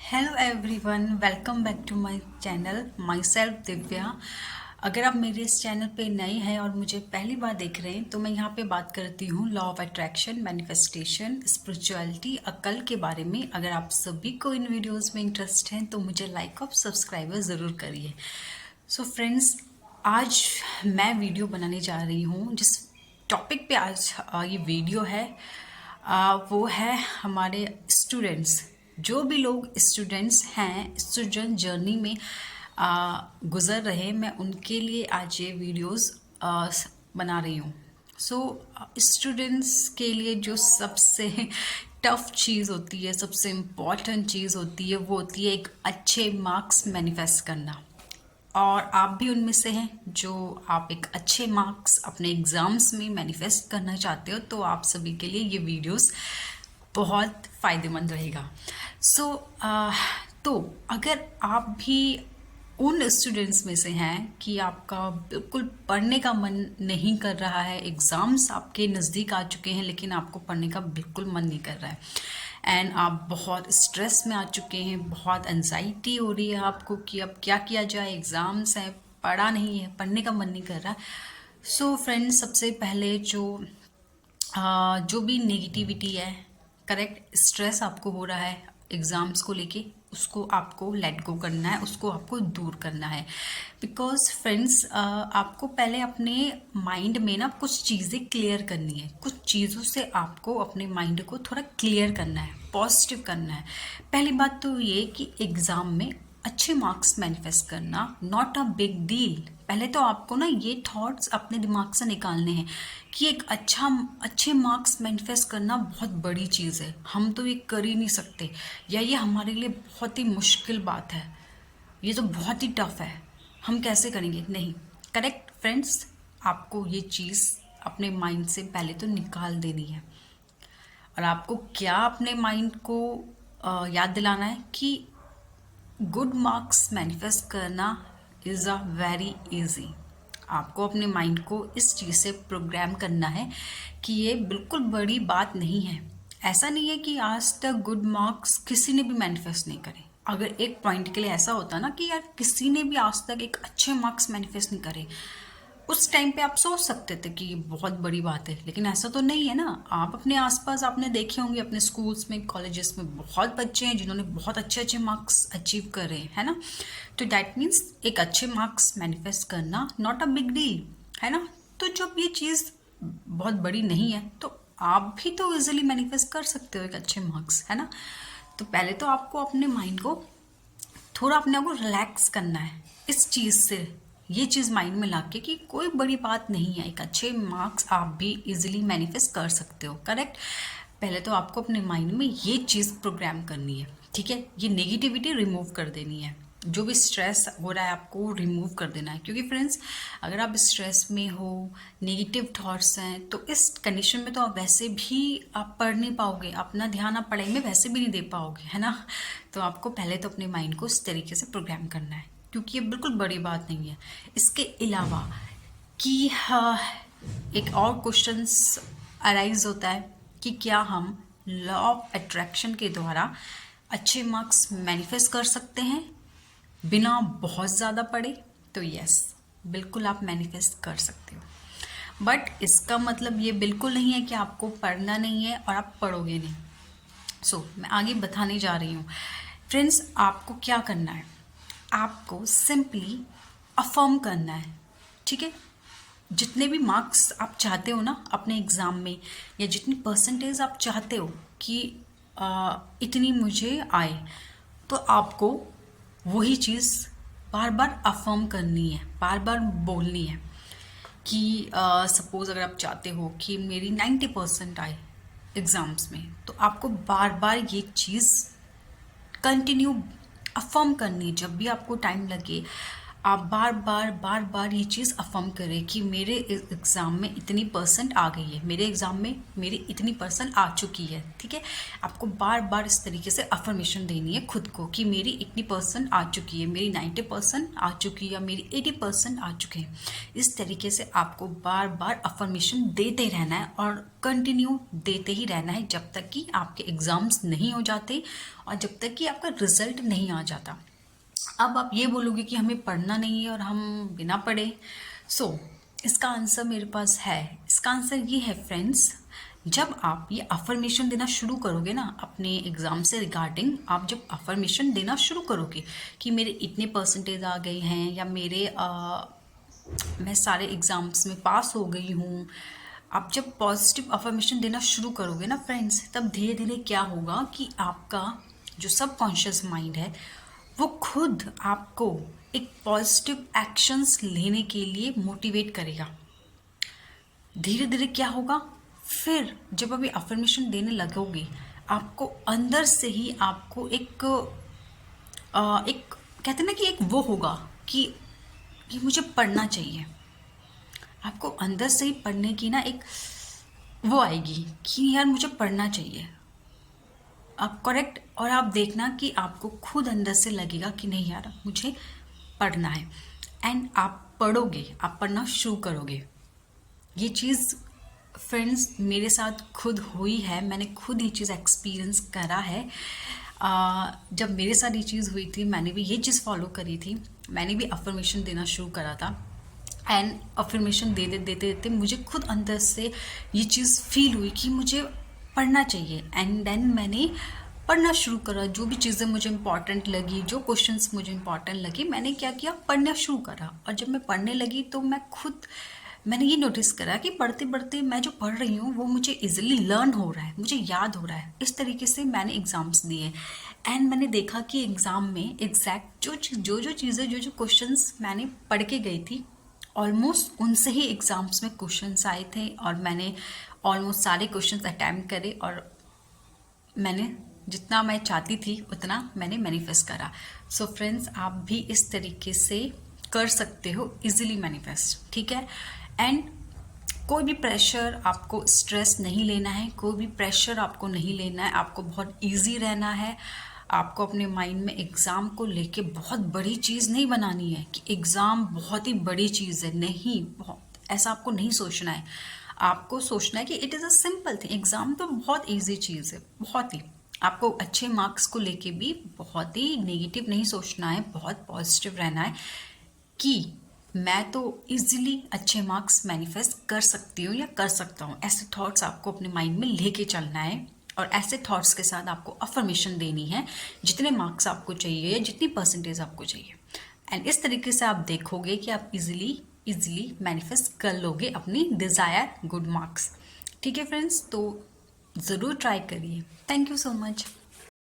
Hello everyone, welcome back to my channel. Myself Divya. अगर आप मेरे इस चैनल पे नए हैं और मुझे पहली बार देख रहे हैं तो मैं यहाँ पे बात करती हूँ law of attraction, manifestation, spirituality, अक्ल के बारे में। अगर आप सभी को इन वीडियोस में इंटरेस्ट है तो मुझे लाइक और सब्सक्राइबर ज़रूर करिए। सो फ्रेंड्स, आज मैं वीडियो बनाने जा रही हूँ जिस टॉपिक पे आज ये वीडियो है वो है हमारे स्टूडेंट्स। जो भी लोग स्टूडेंट्स हैं, स्टूडेंट जर्नी में गुजर रहे, मैं उनके लिए आज ये वीडियोस बना रही हूँ। सो स्टूडेंट्स के लिए जो सबसे टफ चीज़ होती है, सबसे इम्पॉर्टेंट चीज़ होती है, वो होती है एक अच्छे मार्क्स मैनिफेस्ट करना। और आप भी उनमें से हैं जो आप एक अच्छे मार्क्स अपने एग्ज़ाम्स में मैनिफेस्ट करना चाहते हो, तो आप सभी के लिए ये वीडियोस बहुत फ़ायदेमंद रहेगा। तो अगर आप भी उन स्टूडेंट्स में से हैं कि आपका बिल्कुल पढ़ने का मन नहीं कर रहा है, एग्ज़ाम्स आपके नज़दीक आ चुके हैं लेकिन आपको पढ़ने का बिल्कुल मन नहीं कर रहा है, एंड आप बहुत स्ट्रेस में आ चुके हैं, बहुत एंजाइटी हो रही है आपको कि अब क्या किया जाए, एग्ज़ाम्स हैं, पढ़ा नहीं है, पढ़ने का मन नहीं कर रहा। सो फ्रेंड्स, सबसे पहले जो भी नेगेटिविटी है, करेक्ट, स्ट्रेस आपको हो रहा है एग्ज़ाम्स को लेके, उसको आपको लेट गो करना है, उसको आपको दूर करना है। बिकॉज फ्रेंड्स, आपको पहले अपने माइंड में ना कुछ चीज़ें क्लियर करनी है, कुछ चीज़ों से आपको अपने माइंड को थोड़ा क्लियर करना है, पॉजिटिव करना है। पहली बात तो ये कि एग्ज़ाम में अच्छे मार्क्स मैनिफेस्ट करना नॉट अ बिग डील। पहले तो आपको ना ये थॉट्स अपने दिमाग से निकालने हैं कि एक अच्छे मार्क्स मैनिफेस्ट करना बहुत बड़ी चीज़ है, हम तो ये कर ही नहीं सकते, या ये हमारे लिए बहुत ही मुश्किल बात है, ये तो बहुत ही टफ है, हम कैसे करेंगे। नहीं, करेक्ट फ्रेंड्स, आपको ये चीज़ अपने माइंड से पहले तो निकाल देनी है। और आपको क्या अपने माइंड को याद दिलाना है कि गुड मार्क्स मैनिफेस्ट करना इज़ अ वेरी इजी। आपको अपने माइंड को इस चीज़ से प्रोग्राम करना है कि ये बिल्कुल बड़ी बात नहीं है। ऐसा नहीं है कि आज तक गुड मार्क्स किसी ने भी मैनिफेस्ट नहीं करे। अगर एक पॉइंट के लिए ऐसा होता ना कि यार किसी ने भी आज तक एक अच्छे मार्क्स मैनिफेस्ट नहीं करे, उस टाइम पे आप सोच सकते थे कि ये बहुत बड़ी बात है, लेकिन ऐसा तो नहीं है ना। आप अपने आसपास आपने देखे होंगे, अपने स्कूल्स में, कॉलेजेस में बहुत बच्चे हैं जिन्होंने बहुत अच्छे अच्छे मार्क्स अचीव कर रहे हैं, है ना। तो दैट मीन्स एक अच्छे मार्क्स मैनिफेस्ट करना नॉट अ बिग डील, है ना। तो जब ये चीज़ बहुत बड़ी नहीं है तो आप भी तो इजीली मैनिफेस्ट कर सकते हो एक अच्छे मार्क्स, है ना। तो पहले तो आपको अपने माइंड को थोड़ा अपने आप को रिलैक्स करना है इस चीज़ से, ये चीज़ माइंड में लाके कि कोई बड़ी बात नहीं है, एक अच्छे मार्क्स आप भी इजीली मैनिफेस्ट कर सकते हो, करेक्ट। पहले तो आपको अपने माइंड में ये चीज़ प्रोग्राम करनी है, ठीक है। ये नेगेटिविटी रिमूव कर देनी है, जो भी स्ट्रेस हो रहा है आपको रिमूव कर देना है। क्योंकि फ्रेंड्स, अगर आप स्ट्रेस में हो, नेगेटिव थॉट्स हैं, तो इस कंडीशन में तो आप वैसे भी आप पढ़ नहीं पाओगे, अपना ध्यान आप पढ़ाई में वैसे भी नहीं दे पाओगे, है ना। तो आपको पहले तो अपने माइंड को इस तरीके से प्रोग्राम करना है, क्योंकि ये बिल्कुल बड़ी बात नहीं है। इसके अलावा कि एक और क्वेश्चंस अराइज होता है कि क्या हम लॉ ऑफ अट्रैक्शन के द्वारा अच्छे मार्क्स मैनिफेस्ट कर सकते हैं बिना बहुत ज़्यादा पढ़े। तो यस, बिल्कुल आप मैनिफेस्ट कर सकते हो, बट इसका मतलब ये बिल्कुल नहीं है कि आपको पढ़ना नहीं है और आप पढ़ोगे नहीं। मैं आगे बताने जा रही हूँ। फ्रेंड्स, आपको क्या करना है, आपको सिंपली अफर्म करना है, ठीक है। जितने भी मार्क्स आप चाहते हो ना अपने एग्ज़ाम में, या जितनी परसेंटेज आप चाहते हो कि इतनी मुझे आए, तो आपको वही चीज़ बार बार अफर्म करनी है, बार बार बोलनी है कि सपोज़ अगर आप चाहते हो कि मेरी 90% आए एग्ज़ाम्स में, तो आपको बार बार ये चीज़ कंटिन्यू अफर्म करनी है। जब भी आपको टाइम लगे, आप बार बार ये चीज़ अफर्म करें कि मेरे एग्ज़ाम में इतनी परसेंट आ गई है, मेरे एग्ज़ाम में मेरी इतनी परसेंट आ चुकी है। ठीक है, आपको बार बार इस तरीके से अफर्मेशन देनी है खुद को कि मेरी इतनी परसेंट आ चुकी है, मेरी 90% आ चुकी है या मेरी 80% आ चुके हैं। इस तरीके से आपको बार बार अफर्मेशन देते रहना है और कंटिन्यू देते ही रहना है जब तक कि आपके एग्ज़ाम्स नहीं हो जाते और जब तक कि आपका रिज़ल्ट नहीं आ जाता। अब आप ये बोलोगे कि हमें पढ़ना नहीं है और हम बिना पढ़े। इसका आंसर मेरे पास है। इसका आंसर ये है फ्रेंड्स, जब आप ये अफर्मेशन देना शुरू करोगे ना अपने एग्ज़ाम से रिगार्डिंग, आप जब अफर्मेशन देना शुरू करोगे कि मेरे इतने परसेंटेज आ गए हैं या मैं सारे एग्ज़ाम्स में पास हो गई हूँ, आप जब पॉजिटिव अफर्मेशन देना शुरू करोगे ना फ्रेंड्स, तब धीरे धीरे क्या होगा कि आपका जो सबकॉन्शियस माइंड है वो खुद आपको एक पॉजिटिव एक्शंस लेने के लिए मोटिवेट करेगा। धीरे धीरे क्या होगा, फिर जब अभी अफर्मेशन देने लगोगे, आपको अंदर से ही आपको एक कहते हैं ना कि एक वो होगा कि मुझे पढ़ना चाहिए। आपको अंदर से ही पढ़ने की ना एक वो आएगी कि यार मुझे पढ़ना चाहिए। आप करेक्ट, और आप देखना कि आपको खुद अंदर से लगेगा कि नहीं यार मुझे पढ़ना है, एंड आप पढ़ोगे, आप पढ़ना शुरू करोगे। ये चीज़ फ्रेंड्स मेरे साथ खुद हुई है, मैंने खुद ये चीज़ एक्सपीरियंस करा है। जब मेरे साथ ये चीज़ हुई थी, मैंने भी ये चीज़ फॉलो करी थी, मैंने भी अफर्मेशन देना शुरू करा था, एंड अफर्मेशन देते देते मुझे खुद अंदर से ये चीज़ फील हुई कि मुझे पढ़ना चाहिए, एंड देन मैंने पढ़ना शुरू करा। जो भी चीज़ें मुझे इंपॉर्टेंट लगी, जो क्वेश्चंस मुझे इंपॉर्टेंट लगे, मैंने क्या किया, पढ़ना शुरू करा। और जब मैं पढ़ने लगी तो मैंने ये नोटिस करा कि पढ़ते पढ़ते मैं जो पढ़ रही हूँ वो मुझे इजीली लर्न हो रहा है, मुझे याद हो रहा है। इस तरीके से मैंने एग्ज़ाम्स दिए, एंड मैंने देखा कि एग्ज़ाम में एग्जैक्ट जो चीज़ें जो क्वेश्चंस मैंने पढ़ के गई थी, ऑलमोस्ट उनसे ही एग्ज़ाम्स में क्वेश्चंस आए थे, और मैंने ऑलमोस्ट सारे क्वेश्चंस अटैम्प्ट करे, और मैंने जितना मैं चाहती थी उतना मैंने मैनिफेस्ट करा। सो फ्रेंड्स, आप भी इस तरीके से कर सकते हो इजीली मैनिफेस्ट। ठीक है, एंड कोई भी प्रेशर, आपको स्ट्रेस नहीं लेना है, कोई भी प्रेशर आपको नहीं लेना है, आपको बहुत इजी रहना है। आपको अपने माइंड में एग्ज़ाम को लेके बहुत बड़ी चीज़ नहीं बनानी है कि एग्ज़ाम बहुत ही बड़ी चीज़ है, नहीं, बहुत ऐसा आपको नहीं सोचना है। आपको सोचना है कि it is a simple thing, exam तो बहुत ईजी चीज़ है, बहुत ही। आपको अच्छे मार्क्स को लेके भी बहुत ही नेगेटिव नहीं सोचना है, बहुत पॉजिटिव रहना है कि मैं तो इजीली अच्छे मार्क्स मैनिफेस्ट कर सकती हूँ या कर सकता हूँ। ऐसे थॉट्स आपको अपने माइंड में लेके चलना है, और ऐसे थॉट्स के साथ आपको अफर्मेशन देनी है जितने मार्क्स आपको चाहिए या जितनी परसेंटेज आपको चाहिए। एंड इस तरीके से आप देखोगे कि आप इजीली मैनिफेस्ट कर लोगे अपनी डिज़ायर गुड मार्क्स। ठीक है फ्रेंड्स, तो ज़रूर ट्राई करिए। Thank you so much.